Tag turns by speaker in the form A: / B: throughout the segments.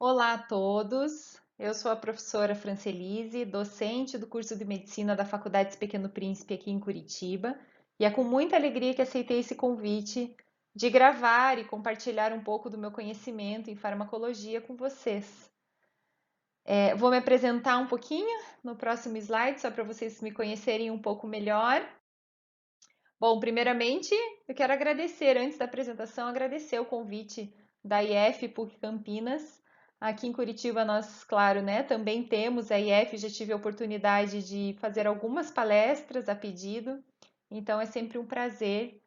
A: Olá a todos, eu sou a professora Francelise, docente do curso de Medicina da Faculdade Pequeno Príncipe aqui em Curitiba, e é com muita alegria que aceitei esse convite de gravar e compartilhar um pouco do meu conhecimento em farmacologia com vocês. Vou me apresentar um pouquinho no próximo slide, só para vocês me conhecerem um pouco melhor. Bom, primeiramente, eu quero agradecer, antes da apresentação, agradecer o convite da IF PUC Campinas. Aqui em Curitiba, nós, claro, né, também temos a IF, já tive a oportunidade de fazer algumas palestras a pedido, então é sempre um prazer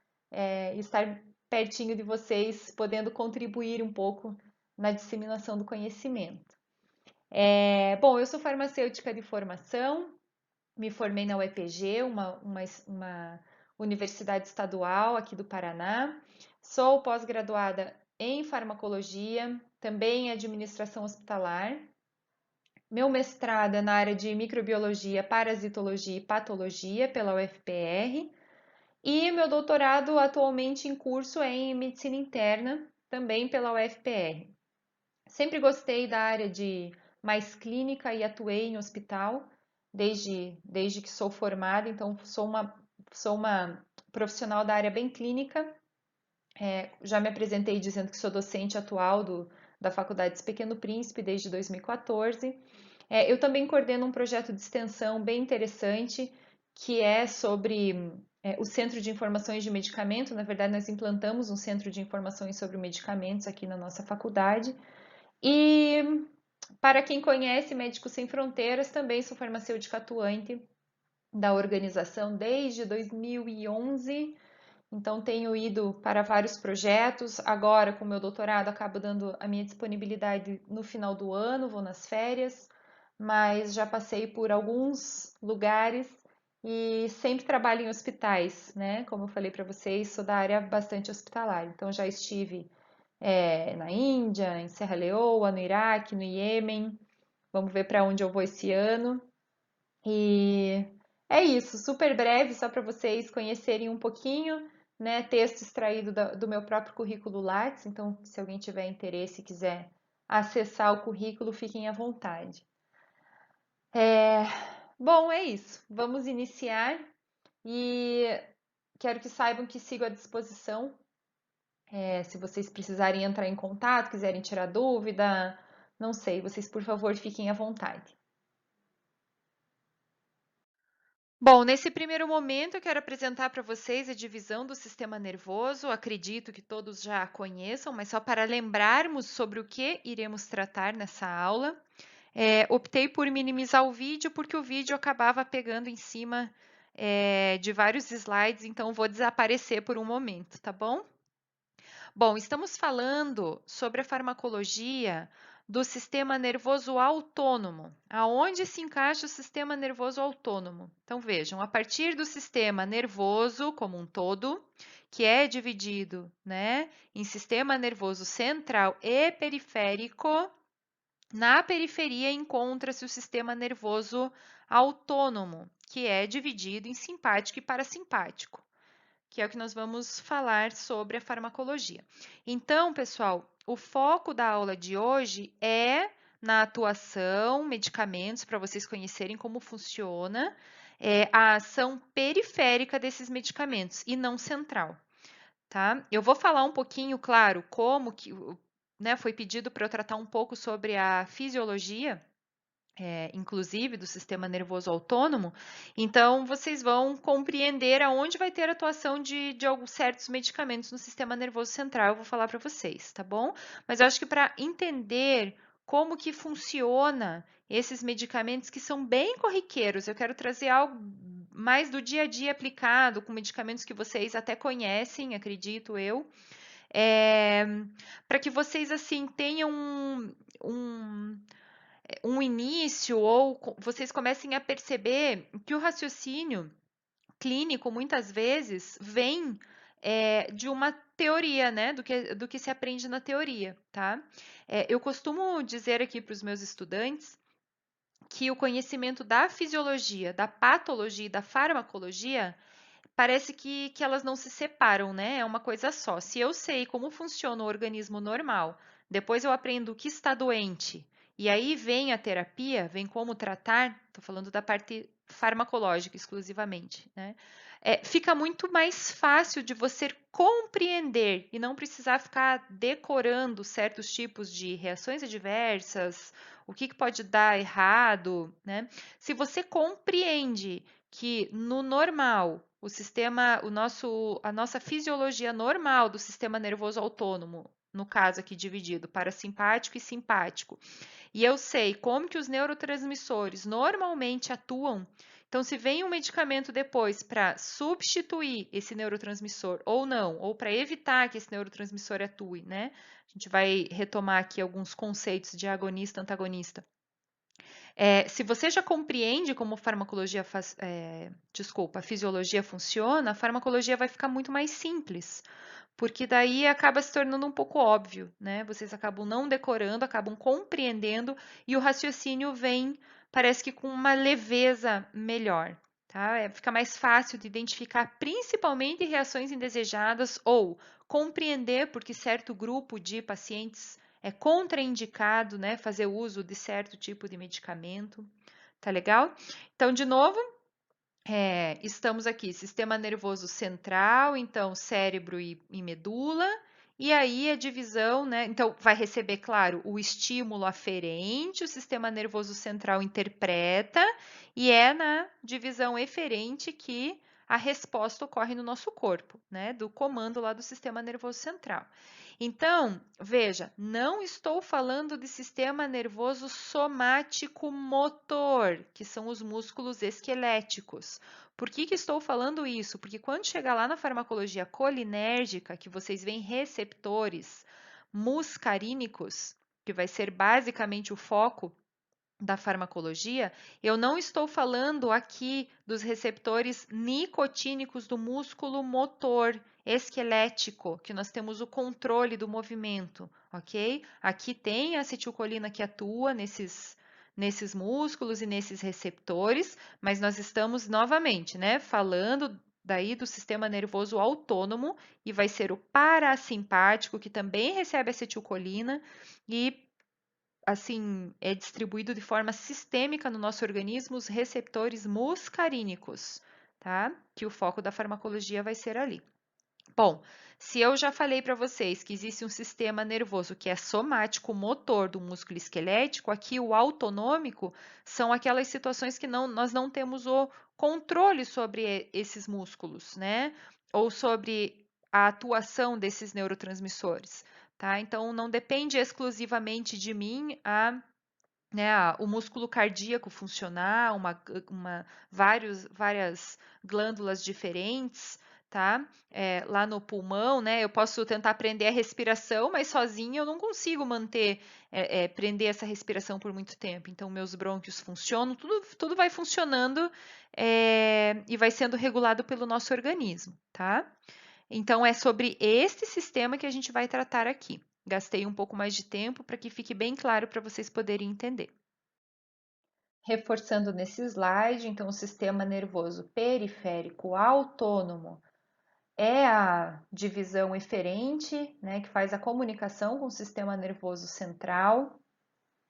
A: estar pertinho de vocês, podendo contribuir um pouco na disseminação do conhecimento. Bom, eu sou farmacêutica de formação, me formei na UEPG, uma universidade estadual aqui do Paraná. Sou pós-graduada em farmacologia, também em administração hospitalar. Meu mestrado é na área de microbiologia, parasitologia e patologia pela UFPR. E meu doutorado atualmente em curso é em medicina interna, também pela UFPR. Sempre gostei da área de mais clínica e atuei em hospital desde que sou formada, então sou uma profissional da área bem clínica. Já me apresentei dizendo que sou docente atual da Faculdade Pequeno Príncipe desde 2014. Eu também coordeno um projeto de extensão bem interessante que é sobre o Centro de Informações de Medicamento. Na verdade, nós implantamos um centro de informações sobre medicamentos aqui na nossa faculdade. E para quem conhece Médicos Sem Fronteiras, também sou farmacêutica atuante da organização desde 2011. Então, tenho ido para vários projetos. Agora, com o meu doutorado, acabo dando a minha disponibilidade no final do ano, vou nas férias, mas já passei por alguns lugares e sempre trabalho em hospitais, né? Como eu falei para vocês, sou da área bastante hospitalar. Então, já estive na Índia, em Serra Leoa, no Iraque, no Iêmen. Vamos ver para onde eu vou esse ano. E é isso, super breve, só para vocês conhecerem um pouquinho, né? Texto extraído do meu próprio currículo Lattes, então se alguém tiver interesse e quiser acessar o currículo, fiquem à vontade. É, Bom, é isso. Vamos iniciar e quero que saibam que sigo à disposição. Se vocês precisarem entrar em contato, quiserem tirar dúvida, não sei, vocês por favor fiquem à vontade. Bom, nesse primeiro momento eu quero apresentar para vocês a divisão do sistema nervoso. Acredito que todos já a conheçam, mas só para lembrarmos sobre o que iremos tratar nessa aula. Optei por minimizar o vídeo porque o vídeo acabava pegando em cima de vários slides, então vou desaparecer por um momento, tá bom? Bom, estamos falando sobre a farmacologia do sistema nervoso autônomo. Aonde se encaixa o sistema nervoso autônomo? Então, vejam, a partir do sistema nervoso como um todo, que é dividido, né, em sistema nervoso central e periférico, na periferia encontra-se o sistema nervoso autônomo, que é dividido em simpático e parasimpático, que é o que nós vamos falar sobre a farmacologia. Então, pessoal, o foco da aula de hoje é na atuação, medicamentos, para vocês conhecerem como funciona a ação periférica desses medicamentos e não central, tá? Eu vou falar um pouquinho, claro, como que, né, foi pedido para eu tratar um pouco sobre a fisiologia inclusive do sistema nervoso autônomo, então vocês vão compreender aonde vai ter atuação de alguns certos medicamentos no sistema nervoso central. Eu vou falar para vocês, tá bom? Mas eu acho que para entender como que funciona esses medicamentos que são bem corriqueiros, eu quero trazer algo mais do dia a dia aplicado com medicamentos que vocês até conhecem, acredito eu, é, para que vocês assim tenham um início ou vocês comecem a perceber que o raciocínio clínico muitas vezes vem de uma teoria, né? Do que se aprende na teoria, tá? Eu costumo dizer aqui para os meus estudantes que o conhecimento da fisiologia, da patologia e da farmacologia parece que elas não se separam, né? É uma coisa só. Se eu sei como funciona o organismo normal, depois eu aprendo o que está doente, e aí vem a terapia, vem como tratar, estou falando da parte farmacológica exclusivamente, né? Fica muito mais fácil de você compreender e não precisar ficar decorando certos tipos de reações adversas, o que pode dar errado, né? Se você compreende que no normal, a nossa fisiologia normal do sistema nervoso autônomo, no caso aqui dividido parasimpático e simpático, e eu sei como que os neurotransmissores normalmente atuam, então se vem um medicamento depois para substituir esse neurotransmissor ou não, ou para evitar que esse neurotransmissor atue, né? A gente vai retomar aqui alguns conceitos de agonista, antagonista. Se você já compreende como a fisiologia funciona, a farmacologia vai ficar muito mais simples, porque daí acaba se tornando um pouco óbvio, né? Vocês acabam não decorando, acabam compreendendo e o raciocínio vem, parece que com uma leveza melhor, tá? Fica mais fácil de identificar principalmente reações indesejadas ou compreender porque certo grupo de pacientes é contraindicado, né, fazer uso de certo tipo de medicamento. Tá legal? Então, de novo, estamos aqui, sistema nervoso central, então cérebro e medula, e aí a divisão, né? Então, vai receber, claro, o estímulo aferente, o sistema nervoso central interpreta, e é na divisão eferente que a resposta ocorre no nosso corpo, né? Do comando lá do sistema nervoso central. Então, veja, não estou falando de sistema nervoso somático motor, que são os músculos esqueléticos. Por que estou falando isso? Porque quando chegar lá na farmacologia colinérgica, que vocês veem receptores muscarínicos, que vai ser basicamente o foco da farmacologia, eu não estou falando aqui dos receptores nicotínicos do músculo motor esquelético, que nós temos o controle do movimento, ok? Aqui tem a acetilcolina que atua nesses músculos e nesses receptores, mas nós estamos novamente, né, falando daí do sistema nervoso autônomo e vai ser o parasimpático que também recebe acetilcolina e assim, é distribuído de forma sistêmica no nosso organismo os receptores muscarínicos, tá? Que o foco da farmacologia vai ser ali. Bom, se eu já falei para vocês que existe um sistema nervoso que é somático motor do músculo esquelético, aqui o autonômico são aquelas situações que nós não temos o controle sobre esses músculos, né? Ou sobre a atuação desses neurotransmissores, tá? Então, não depende exclusivamente de mim o músculo cardíaco funcionar, várias glândulas diferentes, tá? Lá no pulmão, né? Eu posso tentar prender a respiração, mas sozinha eu não consigo prender essa respiração por muito tempo. Então, meus brônquios funcionam, tudo vai funcionando, e vai sendo regulado pelo nosso organismo, tá? Então, é sobre este sistema que a gente vai tratar aqui. Gastei um pouco mais de tempo para que fique bem claro para vocês poderem entender. Reforçando nesse slide, então, o sistema nervoso periférico autônomo é a divisão eferente, né, que faz a comunicação com o sistema nervoso central.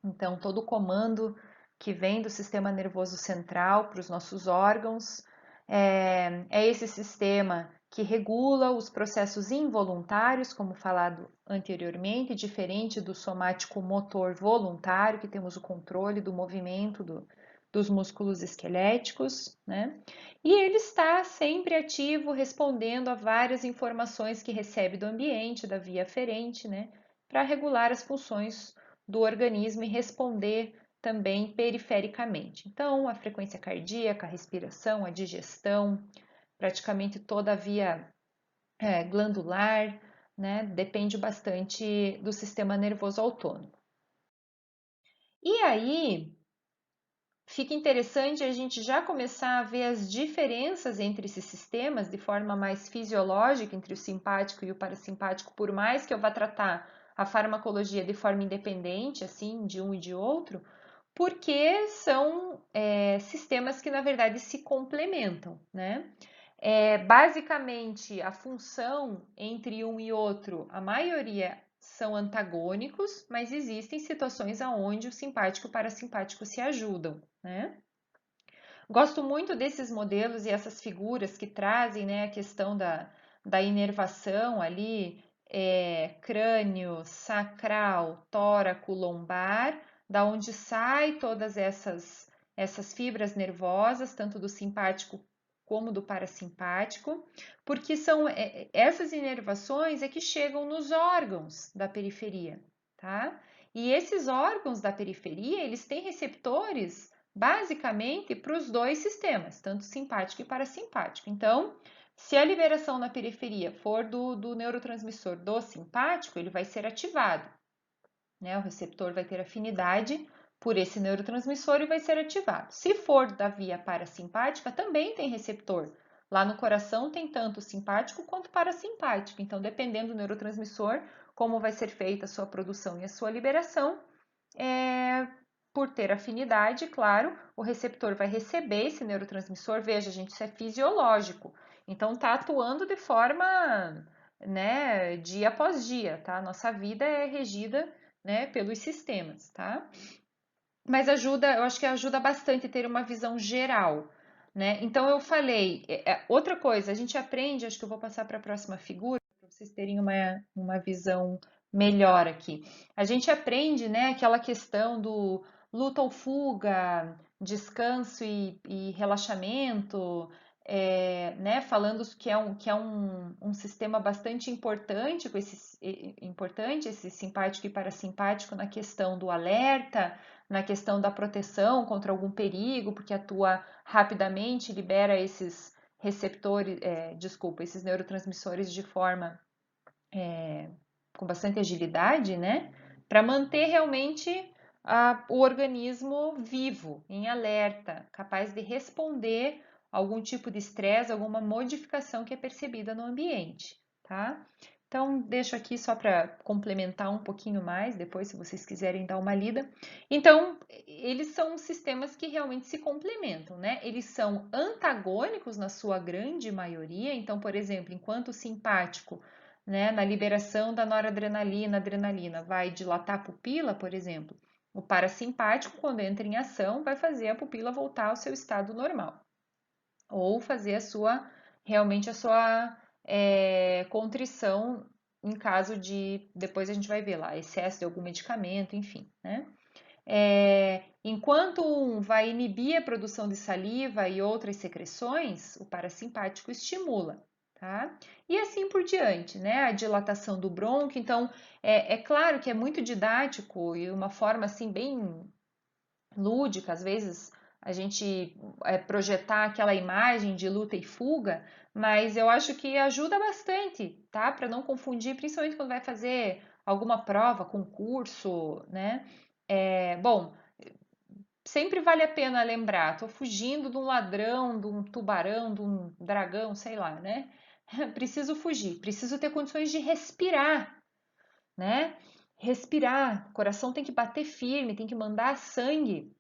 A: Então, todo o comando que vem do sistema nervoso central para os nossos órgãos é esse sistema que regula os processos involuntários, como falado anteriormente, diferente do somático motor voluntário, que temos o controle do movimento dos músculos esqueléticos, né? E ele está sempre ativo, respondendo a várias informações que recebe do ambiente, da via aferente, né? Para regular as funções do organismo e responder também perifericamente. Então, a frequência cardíaca, a respiração, a digestão, praticamente toda a via glandular, né, depende bastante do sistema nervoso autônomo. E aí, fica interessante a gente já começar a ver as diferenças entre esses sistemas de forma mais fisiológica, entre o simpático e o parasimpático, por mais que eu vá tratar a farmacologia de forma independente, assim, de um e de outro, porque são sistemas que, na verdade, se complementam, né? Basicamente, a função entre um e outro, a maioria são antagônicos, mas existem situações onde o simpático e o parasimpático se ajudam, né? Gosto muito desses modelos e essas figuras que trazem, né, a questão da inervação ali, crânio, sacral, tóraco, lombar, da onde sai todas essas fibras nervosas, tanto do simpático como do parasimpático, porque são essas inervações que chegam nos órgãos da periferia, tá? E esses órgãos da periferia, eles têm receptores basicamente para os dois sistemas, tanto simpático e parasimpático. Então, se a liberação na periferia for do neurotransmissor do simpático, ele vai ser ativado, né? O receptor vai ter afinidade por esse neurotransmissor e vai ser ativado. Se for da via parasimpática, também tem receptor. Lá no coração tem tanto simpático quanto parasimpático. Então, dependendo do neurotransmissor, como vai ser feita a sua produção e a sua liberação, por ter afinidade, claro, o receptor vai receber esse neurotransmissor. Veja, gente, isso é fisiológico. Então, está atuando de forma, né, dia após dia, tá? Nossa vida é regida, né, pelos sistemas, tá? Mas ajuda, eu acho que ajuda bastante ter uma visão geral, né? Então, eu falei, outra coisa, a gente aprende, acho que eu vou passar para a próxima figura, para vocês terem uma visão melhor aqui. A gente aprende, né, aquela questão do luta ou fuga, descanso e relaxamento, né, falando que é um sistema bastante importante, importante, esse simpático e parasimpático na questão do alerta, na questão da proteção contra algum perigo, porque atua rapidamente, libera esses receptores, esses neurotransmissores de forma com bastante agilidade, né? Para manter realmente o organismo vivo, em alerta, capaz de responder a algum tipo de estresse, alguma modificação que é percebida no ambiente, tá? Então, deixo aqui só para complementar um pouquinho mais, depois, se vocês quiserem dar uma lida. Então, eles são sistemas que realmente se complementam, né? Eles são antagônicos na sua grande maioria. Então, por exemplo, enquanto o simpático, né, na liberação da noradrenalina, adrenalina, vai dilatar a pupila, por exemplo, o parasimpático, quando entra em ação, vai fazer a pupila voltar ao seu estado normal, ou fazer realmente a sua contrição em caso de, depois a gente vai ver lá, excesso de algum medicamento, enfim, né? Enquanto um vai inibir a produção de saliva e outras secreções, o parasimpático estimula, tá? E assim por diante, né? A dilatação do brônquio, então, é claro que é muito didático e uma forma assim bem lúdica, às vezes a gente projetar aquela imagem de luta e fuga, mas eu acho que ajuda bastante, tá? Para não confundir, principalmente quando vai fazer alguma prova, concurso, né? Bom, sempre vale a pena lembrar, tô fugindo de um ladrão, de um tubarão, de um dragão, sei lá, né? Preciso fugir, preciso ter condições de respirar, né? Respirar, o coração tem que bater firme, tem que mandar sangue,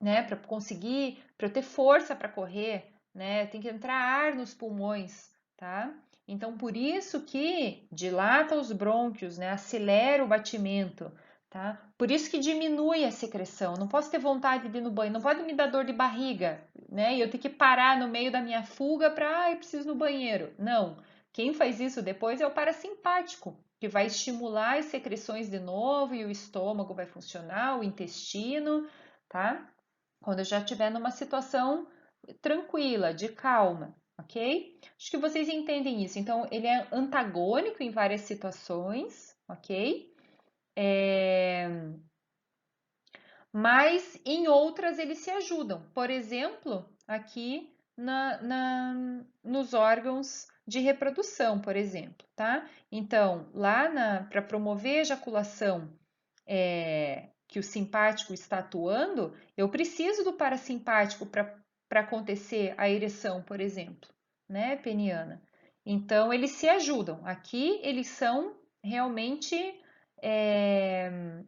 A: né, para conseguir, para eu ter força para correr, né, tem que entrar ar nos pulmões, tá? Então, por isso que dilata os brônquios, né, acelera o batimento, tá? Por isso que diminui a secreção. Não posso ter vontade de ir no banho, não pode me dar dor de barriga, né? E eu ter que parar no meio da minha fuga para, eu preciso ir no banheiro. Não. Quem faz isso depois é o parasimpático, que vai estimular as secreções de novo e o estômago vai funcionar, o intestino, tá? Quando eu já estiver numa situação tranquila, de calma, ok? Acho que vocês entendem isso. Então, ele é antagônico em várias situações, ok? Mas em outras eles se ajudam. Por exemplo, aqui nos órgãos de reprodução, por exemplo, tá? Então, lá para promover a ejaculação que o simpático está atuando, eu preciso do parasimpático para acontecer a ereção, por exemplo, né, peniana. Então, eles se ajudam. Aqui, eles são realmente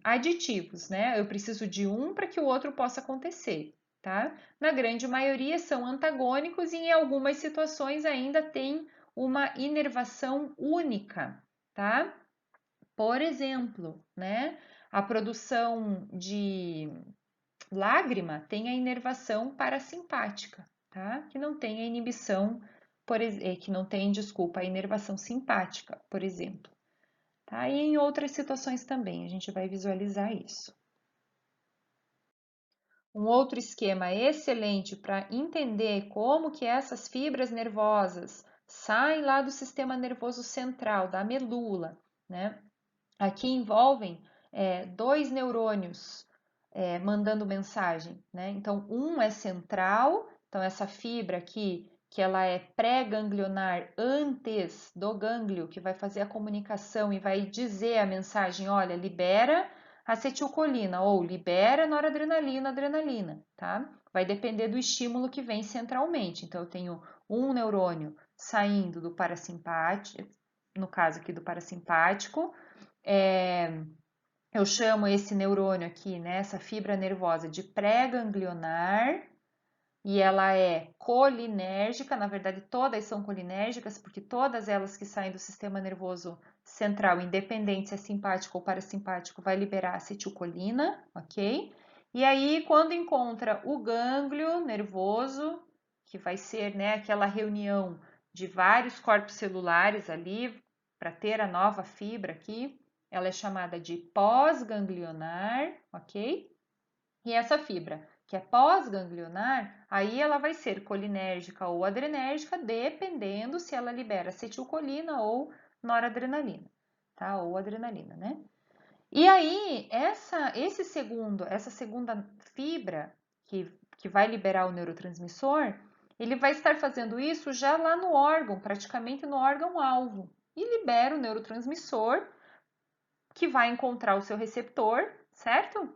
A: aditivos, né? Eu preciso de um para que o outro possa acontecer. tá? Na grande maioria são antagônicos e em algumas situações ainda tem uma inervação única, tá? Por exemplo, né, a produção de lágrima tem a inervação parasimpática, tá? Que não tem a inibição, que não tem, desculpa, a inervação simpática, por exemplo. Tá? E em outras situações também, a gente vai visualizar isso. Um outro esquema excelente para entender como que essas fibras nervosas saem lá do sistema nervoso central, da medula, né? Aqui envolvem dois neurônios mandando mensagem, né? Então, um é central, então essa fibra aqui, que ela é pré-ganglionar antes do gânglio, que vai fazer a comunicação e vai dizer a mensagem, olha, libera acetilcolina ou libera noradrenalina, adrenalina, tá? Vai depender do estímulo que vem centralmente. Então, eu tenho um neurônio saindo do parasimpático, no caso aqui do parasimpático, eu chamo esse neurônio aqui, né, essa fibra nervosa, de pré-ganglionar, e ela é colinérgica, na verdade todas são colinérgicas, porque todas elas que saem do sistema nervoso central, independente se é simpático ou parasimpático, vai liberar acetilcolina, ok? E aí, quando encontra o gânglio nervoso, que vai ser, né, aquela reunião de vários corpos celulares ali, para ter a nova fibra aqui, ela é chamada de pós-ganglionar, ok? E essa fibra, que é pós-ganglionar, aí ela vai ser colinérgica ou adrenérgica, dependendo se ela libera acetilcolina ou noradrenalina, tá? Ou adrenalina, né? E aí, essa segunda fibra que vai liberar o neurotransmissor, ele vai estar fazendo isso já lá no órgão, praticamente no órgão-alvo, e libera o neurotransmissor que vai encontrar o seu receptor, certo?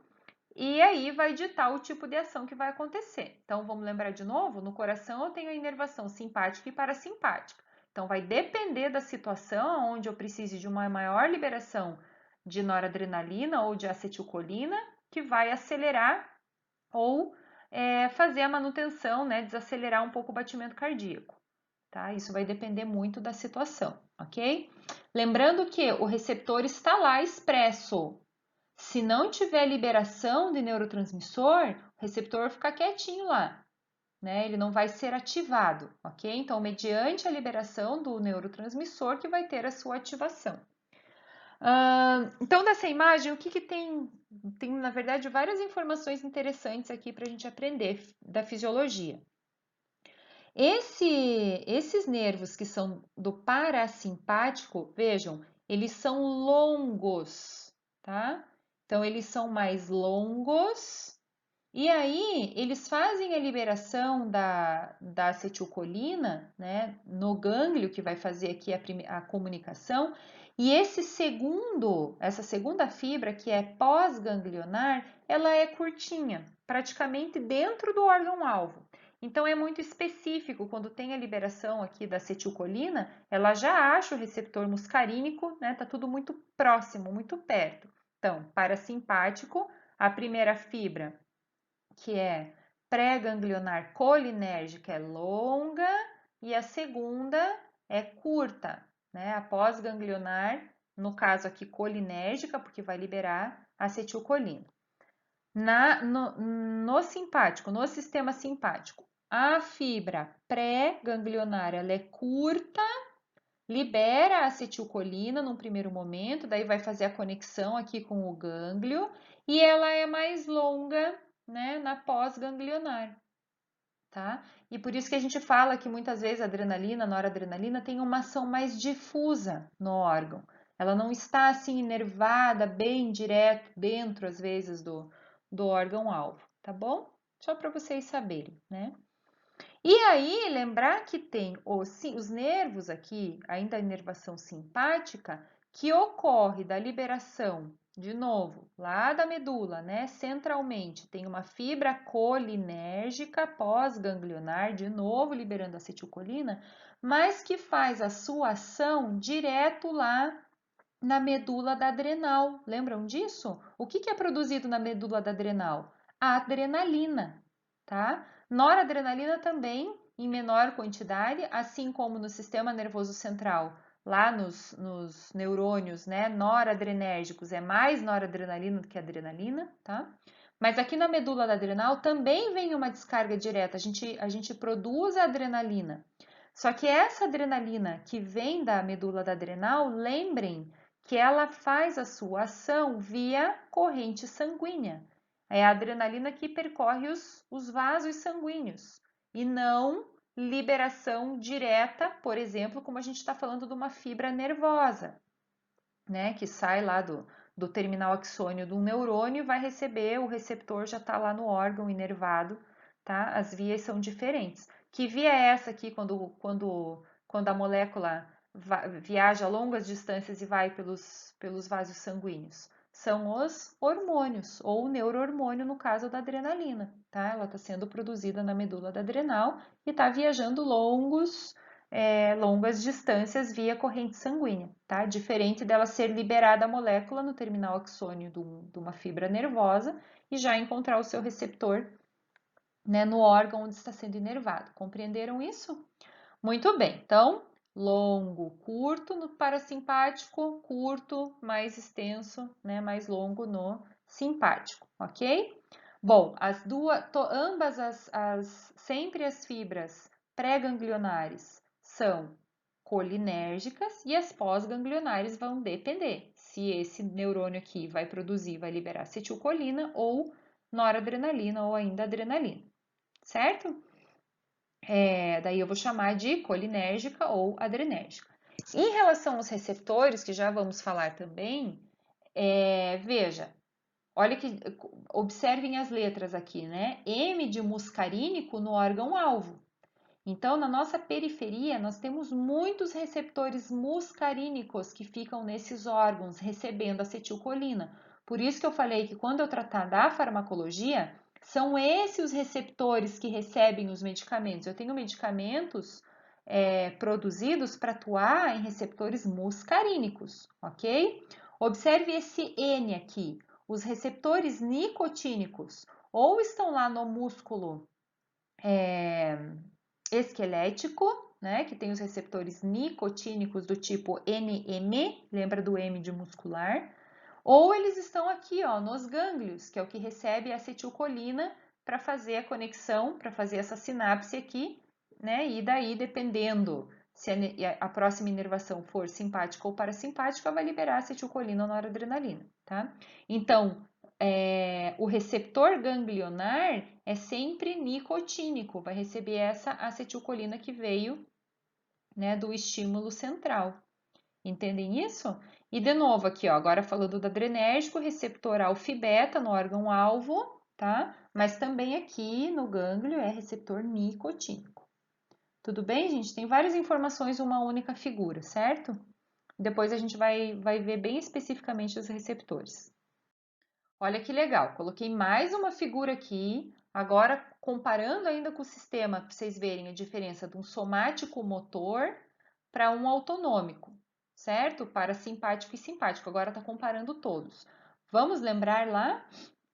A: E aí vai ditar o tipo de ação que vai acontecer. Então, vamos lembrar de novo? No coração eu tenho a inervação simpática e parasimpática. Então, vai depender da situação onde eu precise de uma maior liberação de noradrenalina ou de acetilcolina, que vai acelerar ou fazer a manutenção, né, desacelerar um pouco o batimento cardíaco. Tá? Isso vai depender muito da situação, ok? Lembrando que o receptor está lá expresso. Se não tiver liberação de neurotransmissor, o receptor fica quietinho lá, né? Ele não vai ser ativado, ok? Então, mediante a liberação do neurotransmissor que vai ter a sua ativação. Então, dessa imagem, o que tem? Tem, na verdade, várias informações interessantes aqui para a gente aprender da fisiologia. Esses nervos que são do parasimpático, vejam, eles são longos, tá? Então, eles são mais longos e aí eles fazem a liberação da acetilcolina, né, no gânglio que vai fazer aqui a comunicação. E essa segunda fibra, que é pós-ganglionar, ela é curtinha, praticamente dentro do órgão-alvo. Então, é muito específico, quando tem a liberação aqui da acetilcolina, ela já acha o receptor muscarínico, né? Tá tudo muito próximo, muito perto. Então, parasimpático, a primeira fibra, que é pré-ganglionar colinérgica, é longa, e a segunda é curta, né? A pós-ganglionar, no caso aqui colinérgica, porque vai liberar acetilcolina. No simpático, no sistema simpático, a fibra pré-ganglionar ela é curta, libera a acetilcolina num primeiro momento, daí vai fazer a conexão aqui com o gânglio, e ela é mais longa, né, na pós-ganglionar, tá? E por isso que a gente fala que muitas vezes a adrenalina, a noradrenalina, tem uma ação mais difusa no órgão. Ela não está assim inervada bem direto dentro, às vezes, do órgão-alvo, tá bom? Só para vocês saberem, né? E aí, lembrar que tem os nervos aqui, ainda a inervação simpática, que ocorre da liberação, de novo, lá da medula, né? Centralmente, tem uma fibra colinérgica pós-ganglionar, de novo liberando acetilcolina, mas que faz a sua ação direto lá na medula da adrenal. Lembram disso? O que é produzido na medula da adrenal? A adrenalina. tá? Noradrenalina também em menor quantidade, assim como no sistema nervoso central, lá nos neurônios, né, noradrenérgicos, é mais noradrenalina do que adrenalina, tá? Mas aqui na medula adrenal também vem uma descarga direta, a gente produz a adrenalina. Só que essa adrenalina que vem da medula adrenal, lembrem que ela faz a sua ação via corrente sanguínea. É a adrenalina que percorre os vasos sanguíneos e não liberação direta, por exemplo, como a gente está falando de uma fibra nervosa, né? Que sai lá do terminal axônio do neurônio e vai receber, o receptor já está lá no órgão inervado, tá? As vias são diferentes. Que via é essa aqui quando a molécula viaja longas distâncias e vai pelos vasos sanguíneos? São os hormônios, ou o neurohormônio no caso da adrenalina, tá? Ela está sendo produzida na medula da adrenal e está viajando longas distâncias via corrente sanguínea, tá? Diferente dela ser liberada a molécula no terminal axônio de uma fibra nervosa e já encontrar o seu receptor, né, no órgão onde está sendo inervado. Compreenderam isso? Muito bem. Então, longo, curto no parasimpático, curto, mais extenso, né, mais longo no simpático, ok? Bom, sempre as fibras pré-ganglionares são colinérgicas e as pós-ganglionares vão depender se esse neurônio aqui vai produzir, vai liberar acetilcolina ou noradrenalina ou ainda adrenalina, certo? Daí eu vou chamar de colinérgica ou adrenérgica. Em relação aos receptores, que já vamos falar também, veja, olha que observem as letras aqui, né? M de muscarínico no órgão-alvo. Então, na nossa periferia, nós temos muitos receptores muscarínicos que ficam nesses órgãos recebendo acetilcolina. Por isso que eu falei que quando eu tratar da farmacologia, são esses os receptores que recebem os medicamentos. Eu tenho medicamentos produzidos para atuar em receptores muscarínicos, ok? Observe esse N aqui. Os receptores nicotínicos ou estão lá no músculo esquelético, né, que tem os receptores nicotínicos do tipo NM, lembra do M de muscular, ou eles estão aqui, ó, nos gânglios, que é o que recebe a acetilcolina para fazer a conexão, para fazer essa sinapse aqui, né, e daí, dependendo se a próxima inervação for simpática ou parasimpática, vai liberar acetilcolina ou noradrenalina, tá? Então, o receptor ganglionar é sempre nicotínico, vai receber essa acetilcolina que veio, né, do estímulo central. Entendem isso? E de novo aqui, ó, agora falando do adrenérgico, receptor alfa-beta no órgão-alvo, tá? Mas também aqui no gânglio é receptor nicotínico. Tudo bem, gente? Tem várias informações em uma única figura, certo? Depois a gente vai ver bem especificamente os receptores. Olha que legal, coloquei mais uma figura aqui, agora comparando ainda com o sistema, para vocês verem a diferença de um somático motor para um autonômico, certo? Parasimpático e simpático, agora está comparando todos. Vamos lembrar lá?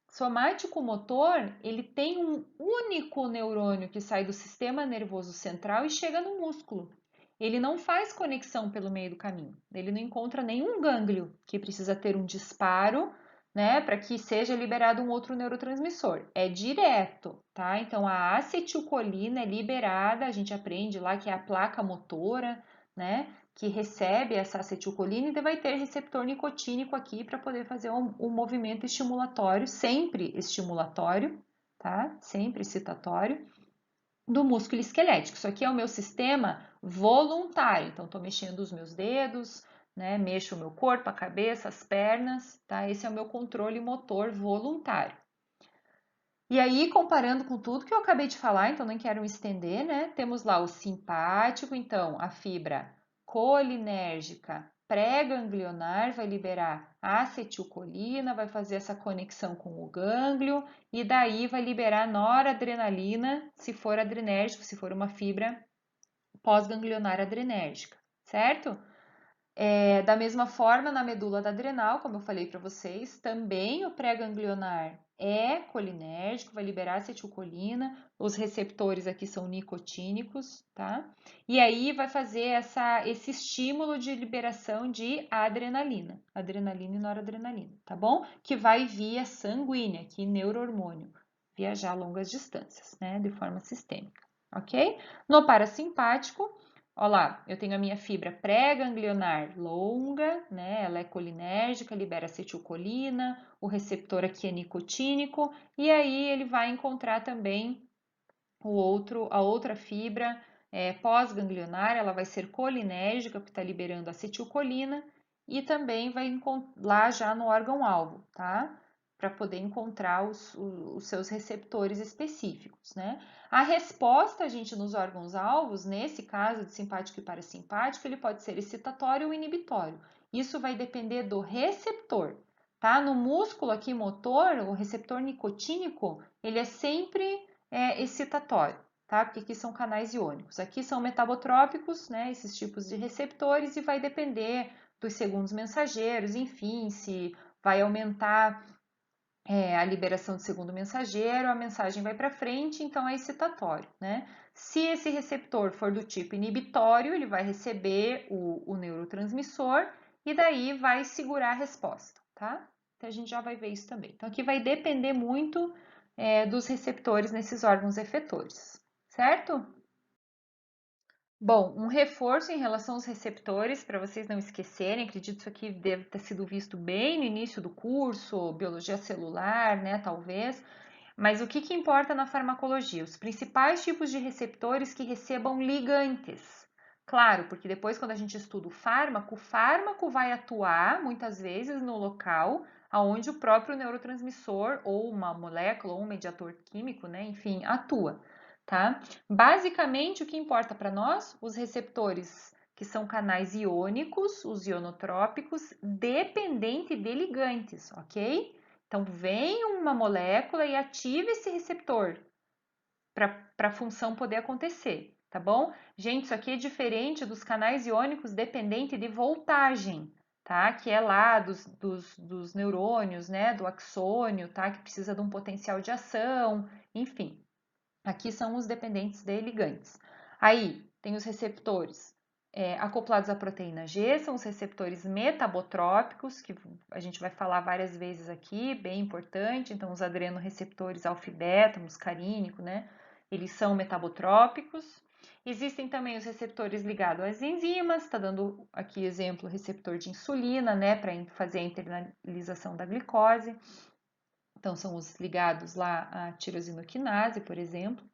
A: Somático motor, ele tem um único neurônio que sai do sistema nervoso central e chega no músculo. Ele não faz conexão pelo meio do caminho, ele não encontra nenhum gânglio que precisa ter um disparo, né, para que seja liberado um outro neurotransmissor. É direto, tá? Então a acetilcolina é liberada, a gente aprende lá que é a placa motora, né, que recebe essa acetilcolina e vai ter receptor nicotínico aqui para poder fazer um movimento estimulatório, sempre estimulatório, tá? Sempre excitatório do músculo esquelético. Isso aqui é o meu sistema voluntário. Então, estou mexendo os meus dedos, né? Mexo o meu corpo, a cabeça, as pernas, tá? Esse é o meu controle motor voluntário. E aí, comparando com tudo que eu acabei de falar, então nem quero me estender, né? Temos lá o simpático, então a fibra colinérgica pré-ganglionar vai liberar acetilcolina, vai fazer essa conexão com o gânglio e daí vai liberar noradrenalina, se for adrenérgico, se for uma fibra pós-ganglionar adrenérgica, certo? Da mesma forma, na medula da adrenal, como eu falei para vocês, também o pré-ganglionar é colinérgico, vai liberar acetilcolina, os receptores aqui são nicotínicos, tá? E aí vai fazer esse estímulo de liberação de adrenalina e noradrenalina, tá bom? Que vai via sanguínea, aqui neurohormônio, viajar longas distâncias, né? De forma sistêmica, ok? No parasimpático, olha lá, eu tenho a minha fibra pré-ganglionar longa, né? Ela é colinérgica, libera acetilcolina, o receptor aqui é nicotínico, e aí ele vai encontrar também a outra fibra pós-ganglionar, ela vai ser colinérgica, porque está liberando acetilcolina, e também vai lá já no órgão-alvo, tá? Para poder encontrar os seus receptores específicos, né? A resposta, gente, nos órgãos-alvos, nesse caso de simpático e parasimpático, ele pode ser excitatório ou inibitório. Isso vai depender do receptor, tá? No músculo aqui motor, o receptor nicotínico, ele é sempre excitatório, tá? Porque aqui são canais iônicos. Aqui são metabotrópicos, né? Esses tipos de receptores, e vai depender dos segundos mensageiros, enfim, se vai aumentar a liberação de segundo mensageiro, a mensagem vai para frente, então é excitatório, né? Se esse receptor for do tipo inibitório, ele vai receber o neurotransmissor e daí vai segurar a resposta, tá? Então a gente já vai ver isso também. Então aqui vai depender muito dos receptores nesses órgãos efetores, certo? Bom, um reforço em relação aos receptores, para vocês não esquecerem, acredito que isso aqui deve ter sido visto bem no início do curso, biologia celular, né, talvez. Mas o que que importa na farmacologia? Os principais tipos de receptores que recebam ligantes. Claro, porque depois quando a gente estuda o fármaco vai atuar muitas vezes no local aonde o próprio neurotransmissor ou uma molécula ou um mediador químico, né, enfim, atua, tá? Basicamente, o que importa para nós? Os receptores que são canais iônicos, os ionotrópicos, dependente de ligantes, ok? Então, vem uma molécula e ativa esse receptor para a função poder acontecer, tá bom? Gente, isso aqui é diferente dos canais iônicos dependente de voltagem, tá? Que é lá dos neurônios, né? Do axônio, tá? Que precisa de um potencial de ação, enfim. Aqui são os dependentes de ligantes. Aí, tem os receptores acoplados à proteína G, são os receptores metabotrópicos, que a gente vai falar várias vezes aqui, bem importante. Então, os adrenoreceptores alfa e beta, muscarínico, né? Eles são metabotrópicos. Existem também os receptores ligados às enzimas, está dando aqui exemplo receptor de insulina, né, para fazer a internalização da glicose. Então, são os ligados lá à tirosinoquinase, por exemplo.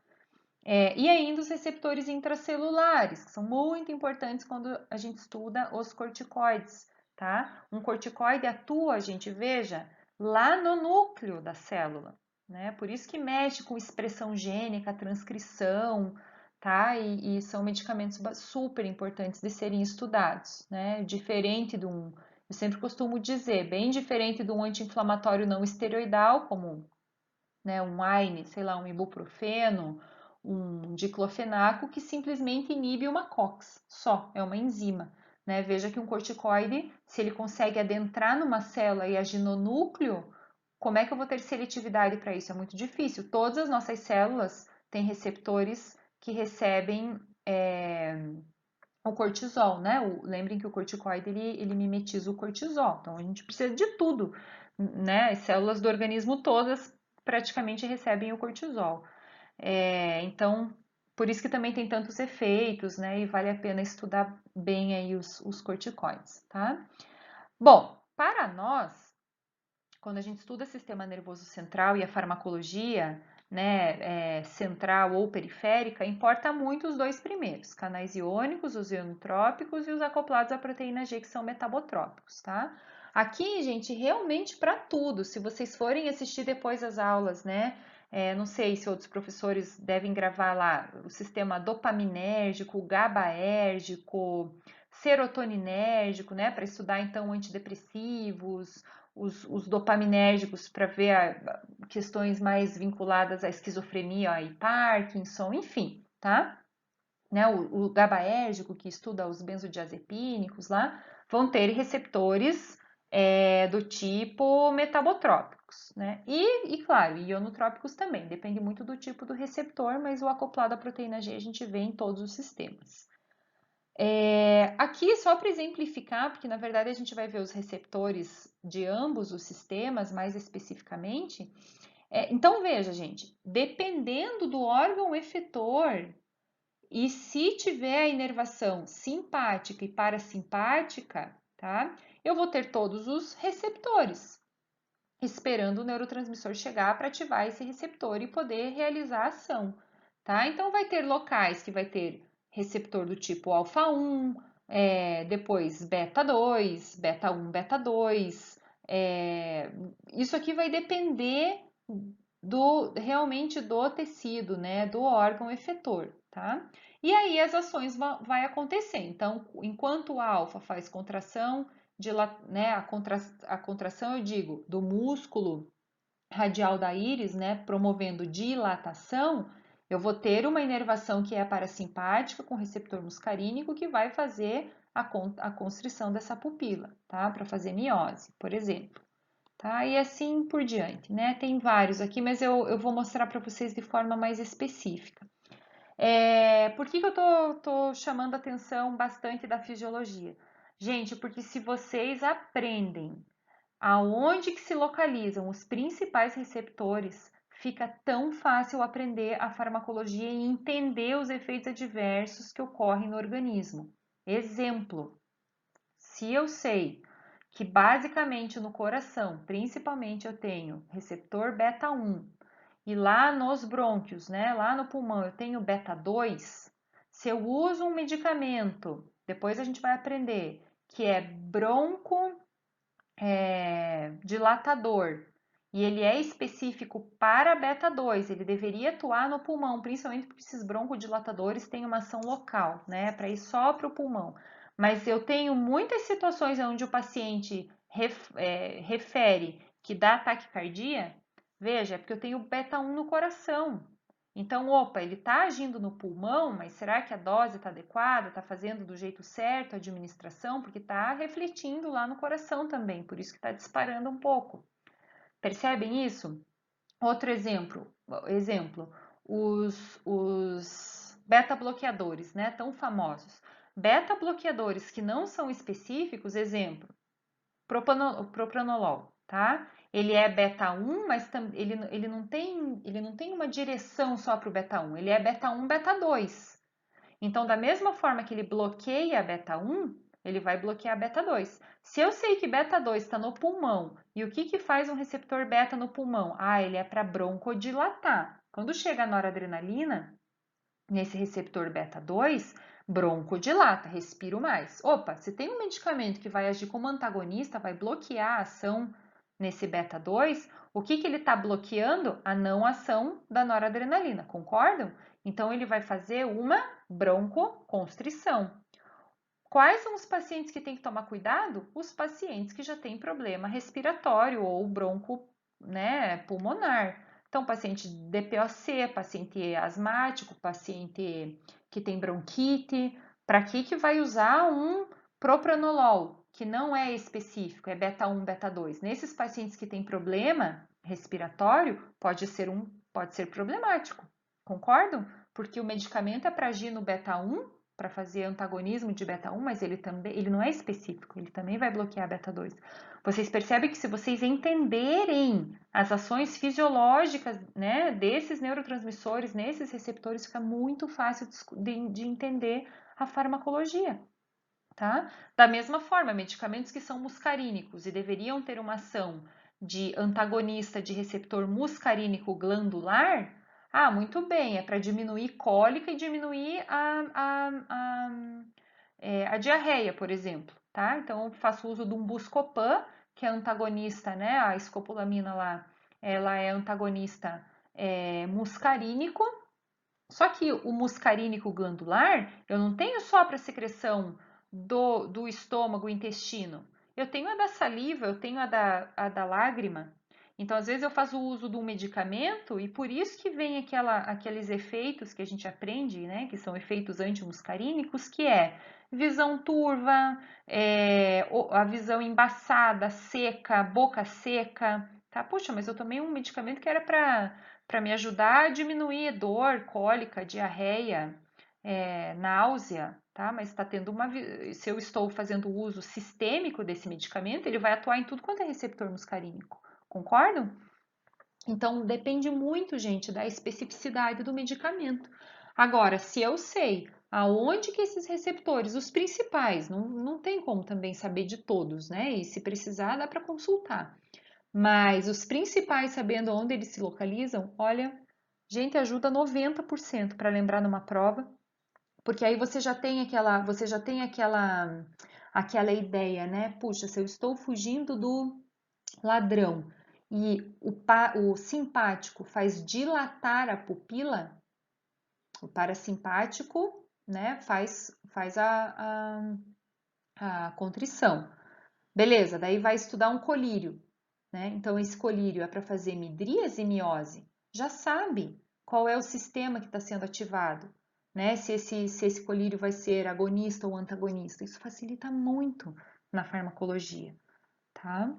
A: E ainda os receptores intracelulares, que são muito importantes quando a gente estuda os corticoides, tá? Um corticoide atua, a gente veja, lá no núcleo da célula, né? Por isso que mexe com expressão gênica, transcrição, tá? E são medicamentos super importantes de serem estudados, né? Diferente de eu sempre costumo dizer, bem diferente de um anti-inflamatório não esteroidal, como né, um AINE, sei lá, um ibuprofeno, um diclofenaco, que simplesmente inibe uma COX, só, é uma enzima. Né? Veja que um corticoide, se ele consegue adentrar numa célula e agir no núcleo, como é que eu vou ter seletividade para isso? É muito difícil. Todas as nossas células têm receptores que recebem o cortisol, né? Lembrem que o corticoide ele mimetiza o cortisol, então a gente precisa de tudo, né? As células do organismo todas praticamente recebem o cortisol. Então, por isso que também tem tantos efeitos, né? E vale a pena estudar bem aí os corticoides, tá? Bom, para nós, quando a gente estuda sistema nervoso central e a farmacologia, né, central ou periférica, importa muito os dois primeiros, canais iônicos, os ionotrópicos e os acoplados à proteína G, que são metabotrópicos, tá? Aqui, gente, realmente para tudo, se vocês forem assistir depois as aulas, né, não sei se outros professores devem gravar lá o sistema dopaminérgico, GABAérgico, serotoninérgico, né, para estudar então antidepressivos, os dopaminérgicos para ver questões mais vinculadas à esquizofrenia e Parkinson, enfim, tá? Né? O GABAérgico que estuda os benzodiazepínicos lá, vão ter receptores do tipo metabotrópicos, né? Claro, ionotrópicos também, depende muito do tipo do receptor, mas o acoplado à proteína G a gente vê em todos os sistemas. Aqui, só para exemplificar, porque na verdade a gente vai ver os receptores de ambos os sistemas mais especificamente. Então, veja, gente, dependendo do órgão efetor e se tiver a inervação simpática e parasimpática, tá? Eu vou ter todos os receptores, esperando o neurotransmissor chegar para ativar esse receptor e poder realizar a ação, tá? Então, vai ter locais que vai ter receptor do tipo alfa 1, depois beta 2, beta 1, beta 2. Isso aqui vai depender realmente do tecido, né, do órgão efetor, tá? E aí as ações vai acontecer. Então, enquanto o alfa faz contração, né, a contração, eu digo, do músculo radial da íris, né, promovendo dilatação, eu vou ter uma inervação que é parasimpática com receptor muscarínico que vai fazer a constrição dessa pupila, tá? Para fazer miose, por exemplo. Tá? E assim por diante, né? Tem vários aqui, mas eu vou mostrar para vocês de forma mais específica. Por que eu tô chamando a atenção bastante da fisiologia? Gente, porque se vocês aprendem aonde que se localizam os principais receptores, fica tão fácil aprender a farmacologia e entender os efeitos adversos que ocorrem no organismo. Exemplo, se eu sei que basicamente no coração, principalmente eu tenho receptor beta 1 e lá nos brônquios, né, lá no pulmão eu tenho beta 2, se eu uso um medicamento, depois a gente vai aprender, que é dilatador, e ele é específico para beta 2, ele deveria atuar no pulmão, principalmente porque esses broncodilatadores têm uma ação local, né, para ir só para o pulmão. Mas eu tenho muitas situações onde o paciente refere que dá taquicardia, veja, é porque eu tenho beta 1 no coração. Então, opa, ele está agindo no pulmão, mas será que a dose está adequada? Está fazendo do jeito certo a administração? Porque está refletindo lá no coração também, por isso que está disparando um pouco. Percebem isso? Outro exemplo, os beta-bloqueadores, né, tão famosos. Beta-bloqueadores que não são específicos, exemplo, propranolol, tá? Ele é beta 1, mas ele não tem uma direção só para o beta 1, ele é beta 1, beta 2. Então, da mesma forma que ele bloqueia a beta 1, ele vai bloquear a beta 2. Se eu sei que beta 2 está no pulmão, e o que faz um receptor beta no pulmão? Ah, ele é para broncodilatar. Quando chega a noradrenalina, nesse receptor beta 2, broncodilata, respiro mais. Opa, se tem um medicamento que vai agir como antagonista, vai bloquear a ação nesse beta 2, o que ele está bloqueando? A não ação da noradrenalina, concordam? Então ele vai fazer uma broncoconstrição. Quais são os pacientes que tem que tomar cuidado? Os pacientes que já têm problema respiratório ou bronco, né, pulmonar. Então, paciente DPOC, paciente asmático, paciente que tem bronquite. Para que vai usar um propranolol, que não é específico, é beta 1, beta 2? Nesses pacientes que têm problema respiratório, pode ser problemático. Concordam? Porque o medicamento é para agir no beta 1, para fazer antagonismo de beta 1, mas ele não é específico, ele também vai bloquear beta 2. Vocês percebem que se vocês entenderem as ações fisiológicas, né, desses neurotransmissores, nesses receptores, fica muito fácil de entender a farmacologia. Tá? Da mesma forma, medicamentos que são muscarínicos e deveriam ter uma ação de antagonista de receptor muscarínico glandular, muito bem, é para diminuir cólica e diminuir a diarreia, por exemplo, tá? Então, eu faço uso de um Buscopan, que é antagonista, né? A escopolamina lá, ela é antagonista muscarínico, só que o muscarínico glandular, eu não tenho só para secreção do estômago, intestino. Eu tenho a da saliva, eu tenho a da lágrima. Então, às vezes eu faço uso de um medicamento e por isso que vem aqueles efeitos que a gente aprende, né, que são efeitos antimuscarínicos, que é visão turva, a visão embaçada, seca, boca seca, tá? Puxa, mas eu tomei um medicamento que era para me ajudar a diminuir dor, cólica, diarreia, náusea, tá? Mas está tendo se eu estou fazendo uso sistêmico desse medicamento, ele vai atuar em tudo quanto é receptor muscarínico. Concordam? Então, depende muito, gente, da especificidade do medicamento. Agora, se eu sei aonde que esses receptores, os principais, não tem como também saber de todos, né? E se precisar, dá para consultar. Mas os principais, sabendo onde eles se localizam, olha, gente, ajuda 90% para lembrar numa prova, porque aí aquela ideia, né? Puxa, se eu estou fugindo do ladrão e o simpático faz dilatar a pupila, o parasimpático, né, faz a contrição. Beleza, daí vai estudar um colírio, né? Então, esse colírio é para fazer midríase e miose. Já sabe qual é o sistema que está sendo ativado, né? Se esse colírio vai ser agonista ou antagonista. Isso facilita muito na farmacologia, tá?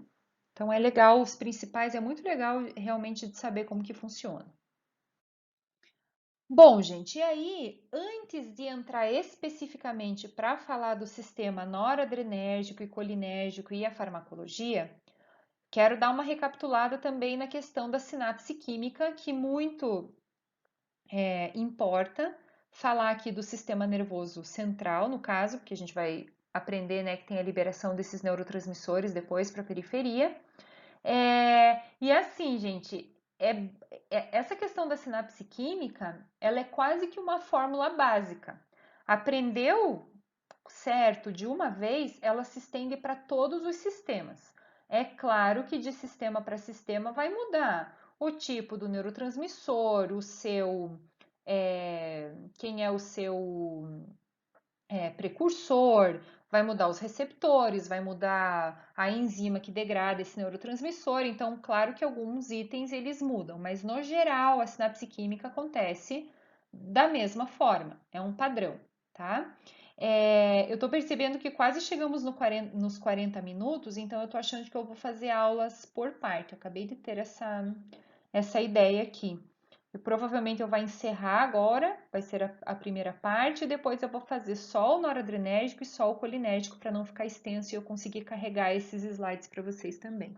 A: Então é legal, os principais, é muito legal realmente de saber como que funciona. Bom, gente, e aí, antes de entrar especificamente para falar do sistema noradrenérgico e colinérgico e a farmacologia, quero dar uma recapitulada também na questão da sinapse química, que muito importa falar aqui do sistema nervoso central, no caso, porque a gente vai aprender, né, que tem a liberação desses neurotransmissores depois para a periferia. E assim, gente, essa questão da sinapse química, ela é quase que uma fórmula básica. Aprendeu certo de uma vez, ela se estende para todos os sistemas. É claro que de sistema para sistema vai mudar o tipo do neurotransmissor, quem é o seu precursor, vai mudar os receptores, vai mudar a enzima que degrada esse neurotransmissor. Então, claro que alguns itens eles mudam, mas no geral a sinapse química acontece da mesma forma, é um padrão, tá? Eu estou percebendo que quase chegamos nos 40 minutos, então eu estou achando que eu vou fazer aulas por parte. Eu acabei de ter essa ideia aqui. Provavelmente eu vou encerrar agora, vai ser a primeira parte, e depois eu vou fazer só o noradrenérgico e só o colinérgico para não ficar extenso e eu conseguir carregar esses slides para vocês também.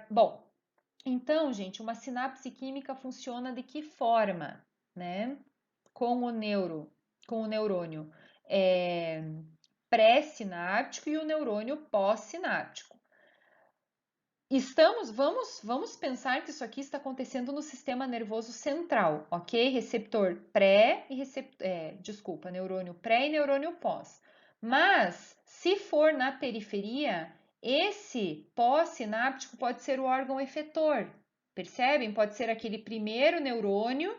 A: Bom, então, gente, uma sinapse química funciona de que forma, né? Com o neurônio pré-sináptico e o neurônio pós-sináptico. Vamos pensar que isso aqui está acontecendo no sistema nervoso central, ok? Receptor pré e neurônio pré e neurônio pós. Mas, se for na periferia, esse pós-sináptico pode ser o órgão efetor. Percebem? Pode ser aquele primeiro neurônio,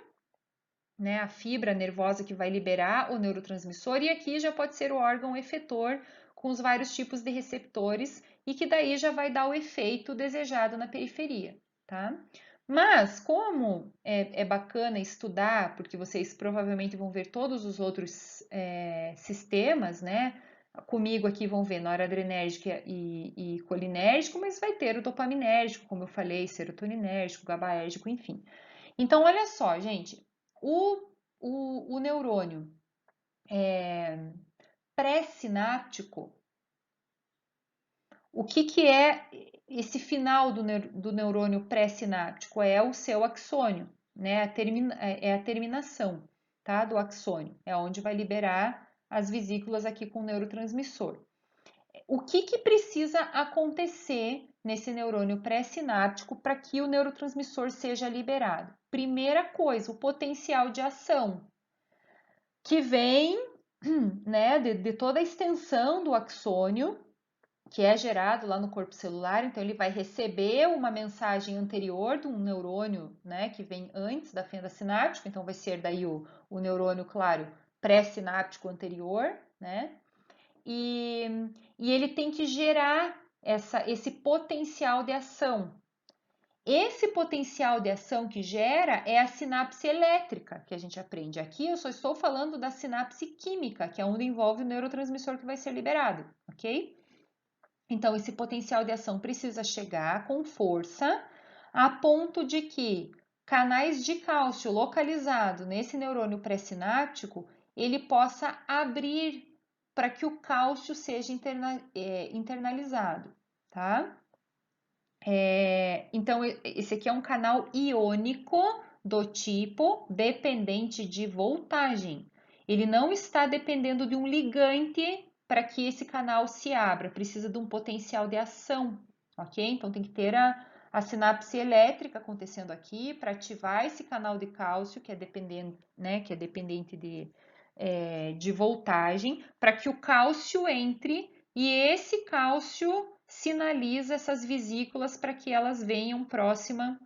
A: né, a fibra nervosa que vai liberar o neurotransmissor, e aqui já pode ser o órgão efetor com os vários tipos de receptores e que daí já vai dar o efeito desejado na periferia, tá? Mas como é bacana estudar, porque vocês provavelmente vão ver todos os outros sistemas, né? Comigo aqui vão ver noradrenérgico e colinérgico, mas vai ter o dopaminérgico, como eu falei, serotoninérgico, GABAérgico, enfim. Então, olha só, gente, o neurônio pré-sináptico, o que é esse final do neurônio pré-sináptico? É o seu axônio, né? É a terminação, tá? Do axônio, é onde vai liberar as vesículas aqui com o neurotransmissor. O que precisa acontecer nesse neurônio pré-sináptico para que o neurotransmissor seja liberado? Primeira coisa, o potencial de ação, que vem, né, de toda a extensão do axônio, que é gerado lá no corpo celular. Então, ele vai receber uma mensagem anterior de um neurônio, né, que vem antes da fenda sináptica. Então, vai ser daí o neurônio, claro, pré-sináptico anterior, né? E ele tem que gerar esse potencial de ação, Esse potencial de ação que gera é a sinapse elétrica que a gente aprende. Aqui eu só estou falando da sinapse química, que é onde envolve o neurotransmissor que vai ser liberado, ok? Então, esse potencial de ação precisa chegar com força a ponto de que canais de cálcio localizado nesse neurônio pré-sináptico, ele possa abrir para que o cálcio seja internalizado, tá? Então, esse aqui é um canal iônico do tipo dependente de voltagem. Ele não está dependendo de um ligante para que esse canal se abra, precisa de um potencial de ação, ok? Então, tem que ter a sinapse elétrica acontecendo aqui para ativar esse canal de cálcio, que é dependente, né, que é dependente de voltagem, para que o cálcio entre e esse cálcio sinaliza essas vesículas para que elas venham próxima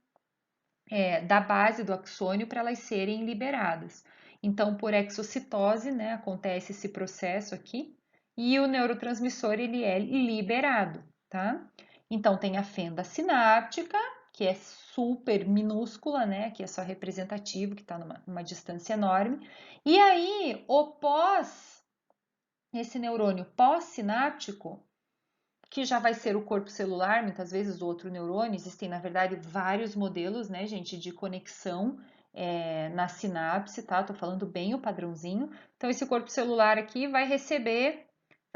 A: da base do axônio para elas serem liberadas. Então, por exocitose, né, acontece esse processo aqui e o neurotransmissor ele é liberado, tá? Então, tem a fenda sináptica, que é super minúscula, né, que é só representativo, que está numa distância enorme. E aí, esse neurônio pós-sináptico, que já vai ser o corpo celular, muitas vezes o outro neurônio, existem na verdade vários modelos, né, gente, de conexão na sinapse, tá? Tô falando bem o padrãozinho. Então, esse corpo celular aqui vai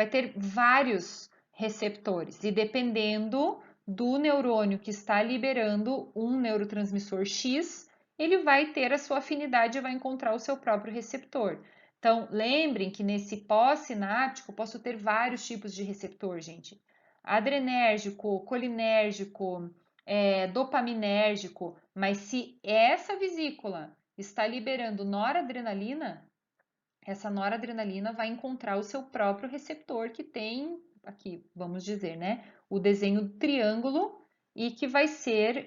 A: ter vários receptores, e dependendo do neurônio que está liberando um neurotransmissor X, ele vai ter a sua afinidade e vai encontrar o seu próprio receptor. Então, lembrem que nesse pós-sináptico, posso ter vários tipos de receptor, gente. Adrenérgico, colinérgico, dopaminérgico, mas se essa vesícula está liberando noradrenalina, essa noradrenalina vai encontrar o seu próprio receptor que tem, aqui, vamos dizer, né, o desenho do triângulo e que vai ser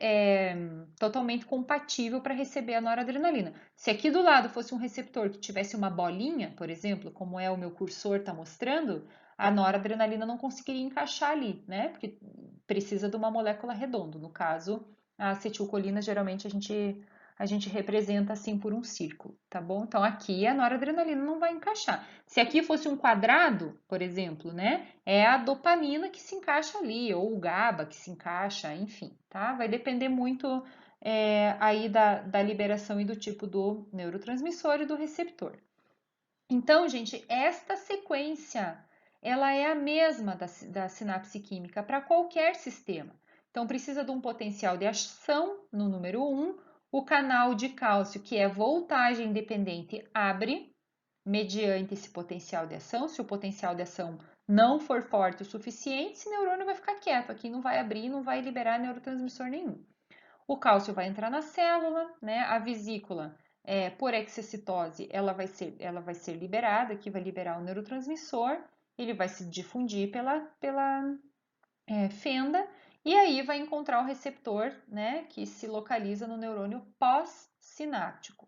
A: totalmente compatível para receber a noradrenalina. Se aqui do lado fosse um receptor que tivesse uma bolinha, por exemplo, como é o meu cursor está mostrando, a noradrenalina não conseguiria encaixar ali, né? Porque precisa de uma molécula redonda. No caso, a acetilcolina, geralmente a gente representa assim por um círculo, tá bom? Então aqui a noradrenalina não vai encaixar. Se aqui fosse um quadrado, por exemplo, né? É a dopamina que se encaixa ali, ou o GABA que se encaixa, enfim, tá? Vai depender muito aí da liberação e do tipo do neurotransmissor e do receptor. Então, gente, esta sequência, ela é a mesma da sinapse química para qualquer sistema. Então, precisa de um potencial de ação no número 1, o canal de cálcio, que é voltagem dependente, abre mediante esse potencial de ação. Se o potencial de ação não for forte o suficiente, esse neurônio vai ficar quieto aqui, não vai abrir, não vai liberar neurotransmissor nenhum. O cálcio vai entrar na célula, né? A vesícula, por exocitose, ela vai ser liberada, que vai liberar o neurotransmissor, ele vai se difundir pela fenda, e aí vai encontrar o receptor, né? Que se localiza no neurônio pós-sináptico.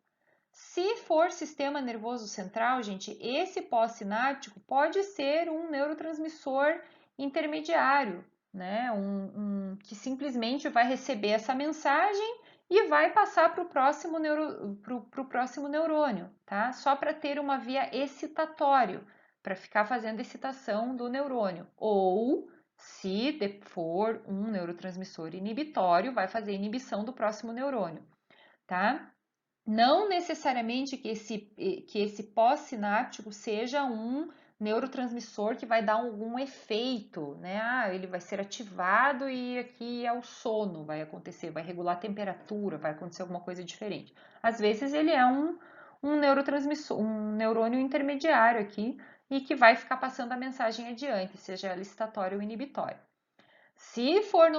A: Se for sistema nervoso central, gente, esse pós-sináptico pode ser um neurotransmissor intermediário, né? Que simplesmente vai receber essa mensagem e vai passar para o próximo neurônio, tá? Só para ter uma via excitatório, para ficar fazendo excitação do neurônio. Ou, se for um neurotransmissor inibitório, vai fazer inibição do próximo neurônio, tá? Não necessariamente que esse pós-sináptico seja um neurotransmissor que vai dar algum efeito, né? Ah, ele vai ser ativado e aqui é o sono, vai acontecer, vai regular a temperatura, vai acontecer alguma coisa diferente. Às vezes ele é um neurotransmissor, um neurônio intermediário aqui e que vai ficar passando a mensagem adiante, seja ela excitatória ou inibitória. Se for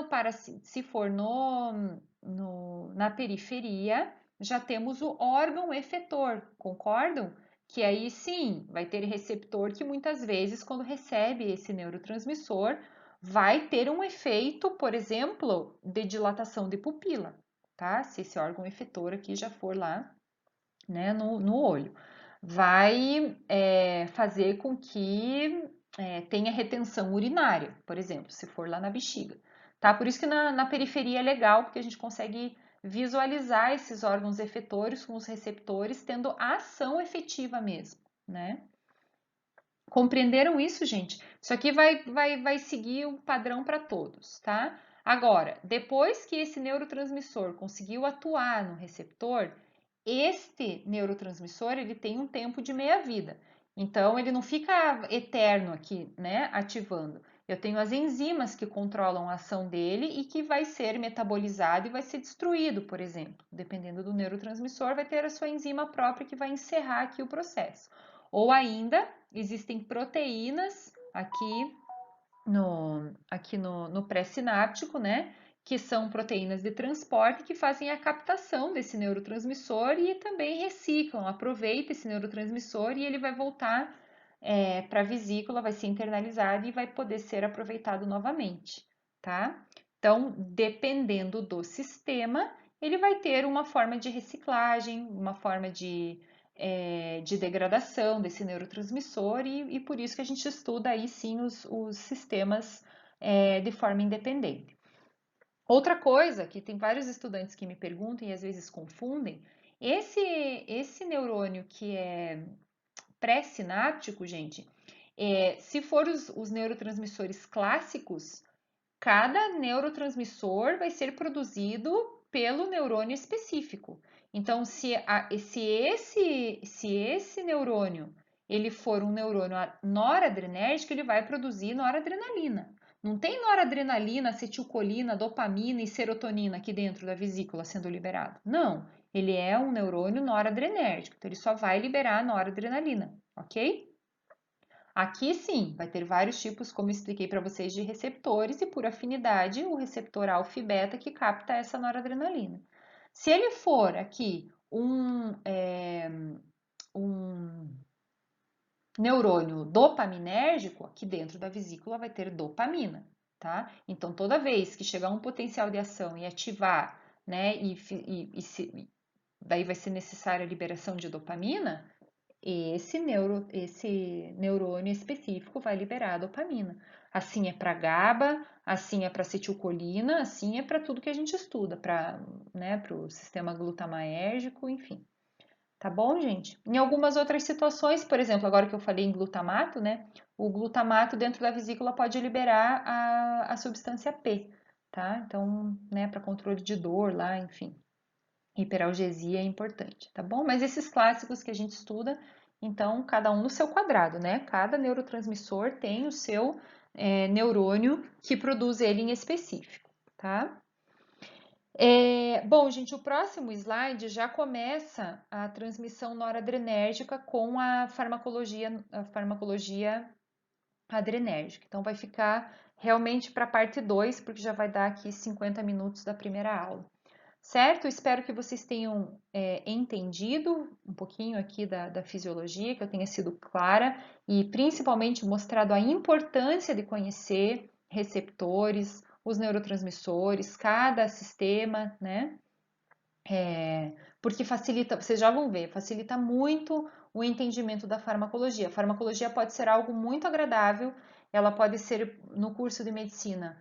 A: na periferia, já temos o órgão efetor, concordam? Que aí sim vai ter receptor que muitas vezes, quando recebe esse neurotransmissor, vai ter um efeito, por exemplo, de dilatação de pupila, tá? Se esse órgão efetor aqui já for lá, né, no olho. Vai fazer com que tenha retenção urinária, por exemplo, se for lá na bexiga. tá? Por isso que na periferia é legal, porque a gente consegue visualizar esses órgãos efetores com os receptores tendo a ação efetiva mesmo, né? Compreenderam isso, gente? Isso aqui vai seguir o padrão para todos, tá? Agora, depois que esse neurotransmissor conseguiu atuar no receptor, este neurotransmissor ele tem um tempo de meia-vida. Então, ele não fica eterno aqui, né, ativando. Eu tenho as enzimas que controlam a ação dele e que vai ser metabolizado e vai ser destruído, por exemplo. Dependendo do neurotransmissor, vai ter a sua enzima própria que vai encerrar aqui o processo. Ou ainda, existem proteínas aqui no pré-sináptico, né? Que são proteínas de transporte que fazem a captação desse neurotransmissor e também reciclam, aproveita esse neurotransmissor e ele vai voltar para a vesícula, vai ser internalizado e vai poder ser aproveitado novamente, tá? Então, dependendo do sistema, ele vai ter uma forma de reciclagem, uma forma de degradação desse neurotransmissor e por isso que a gente estuda aí sim os sistemas de forma independente. Outra coisa que tem vários estudantes que me perguntam e às vezes confundem, esse neurônio que é pré-sináptico, gente, se for os neurotransmissores clássicos, cada neurotransmissor vai ser produzido pelo neurônio específico. Então, se esse neurônio ele for um neurônio noradrenérgico, ele vai produzir noradrenalina. Não tem noradrenalina, acetilcolina, dopamina e serotonina aqui dentro da vesícula sendo liberado. Não, ele é um neurônio noradrenérgico, então ele só vai liberar noradrenalina, ok? Aqui sim, vai ter vários tipos, como eu expliquei para vocês, de receptores e por afinidade o receptor alfa e beta que capta essa noradrenalina. Se ele for aqui um neurônio dopaminérgico, aqui dentro da vesícula vai ter dopamina, tá? Então, toda vez que chegar um potencial de ação e ativar, né, daí vai ser necessária a liberação de dopamina, esse neurônio específico vai liberar a dopamina. Assim é para GABA, assim é para acetilcolina, assim é para tudo que a gente estuda, para, né, o sistema glutamatérgico, enfim. Tá bom, gente? Em algumas outras situações, por exemplo, agora que eu falei em glutamato, né? O glutamato dentro da vesícula pode liberar a substância P, tá? Então, né, para controle de dor lá, enfim. Hiperalgesia é importante, tá bom? Mas esses clássicos que a gente estuda, então, cada um no seu quadrado, né? Cada neurotransmissor tem o seu neurônio que produz ele em específico, tá? Bom, gente, o próximo slide já começa a transmissão noradrenérgica com a farmacologia adrenérgica. Então, vai ficar realmente para a parte 2, porque já vai dar aqui 50 minutos da primeira aula. Certo? Espero que vocês tenham entendido um pouquinho aqui da fisiologia, que eu tenha sido clara e principalmente mostrado a importância de conhecer receptores, os neurotransmissores, cada sistema, né? Porque facilita, vocês já vão ver, facilita muito o entendimento da farmacologia. A farmacologia pode ser algo muito agradável, ela pode ser, no curso de medicina,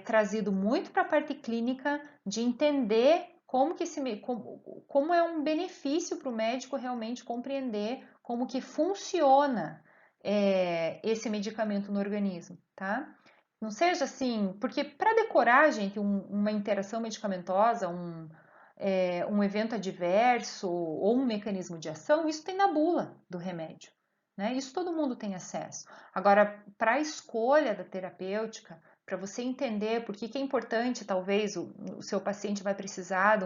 A: trazido muito para a parte clínica, de entender como é um benefício para o médico realmente compreender como que funciona esse medicamento no organismo, tá? Não seja assim, porque para decorar, gente, uma interação medicamentosa, um evento adverso ou um mecanismo de ação, isso tem na bula do remédio, né? Isso todo mundo tem acesso. Agora, para a escolha da terapêutica, para você entender por que é importante, talvez o seu paciente vai precisar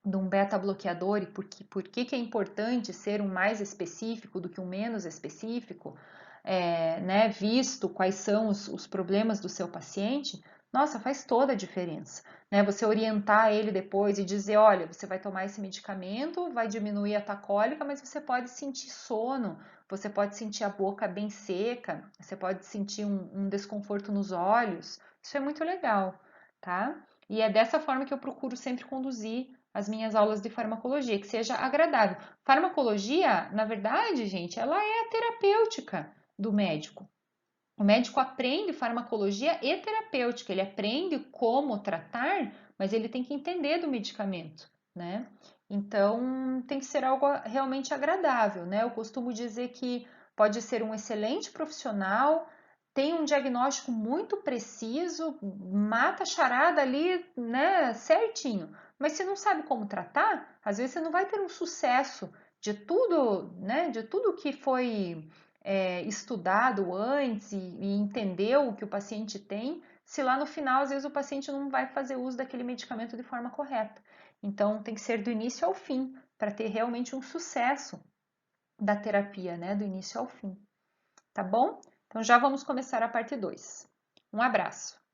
A: de um beta-bloqueador e por que é importante ser um mais específico do que um menos específico, né, visto quais são os problemas do seu paciente, nossa, faz toda a diferença. Né? Você orientar ele depois e dizer, olha, você vai tomar esse medicamento, vai diminuir a tua cólica, mas você pode sentir sono, você pode sentir a boca bem seca, você pode sentir um desconforto nos olhos. Isso é muito legal, tá? E é dessa forma que eu procuro sempre conduzir as minhas aulas de farmacologia, que seja agradável. Farmacologia, na verdade, gente, ela é a terapêutica do médico. O médico aprende farmacologia e terapêutica, ele aprende como tratar, mas ele tem que entender do medicamento, né? Então, tem que ser algo realmente agradável, né? Eu costumo dizer que pode ser um excelente profissional, tem um diagnóstico muito preciso, mata a charada ali, né, certinho. Mas se não sabe como tratar, às vezes você não vai ter um sucesso de tudo, né, de tudo que foi estudado antes e entendeu o que o paciente tem, se lá no final, às vezes, o paciente não vai fazer uso daquele medicamento de forma correta. Então, tem que ser do início ao fim, para ter realmente um sucesso da terapia, né? Do início ao fim. Tá bom? Então, já vamos começar a parte 2. Um abraço!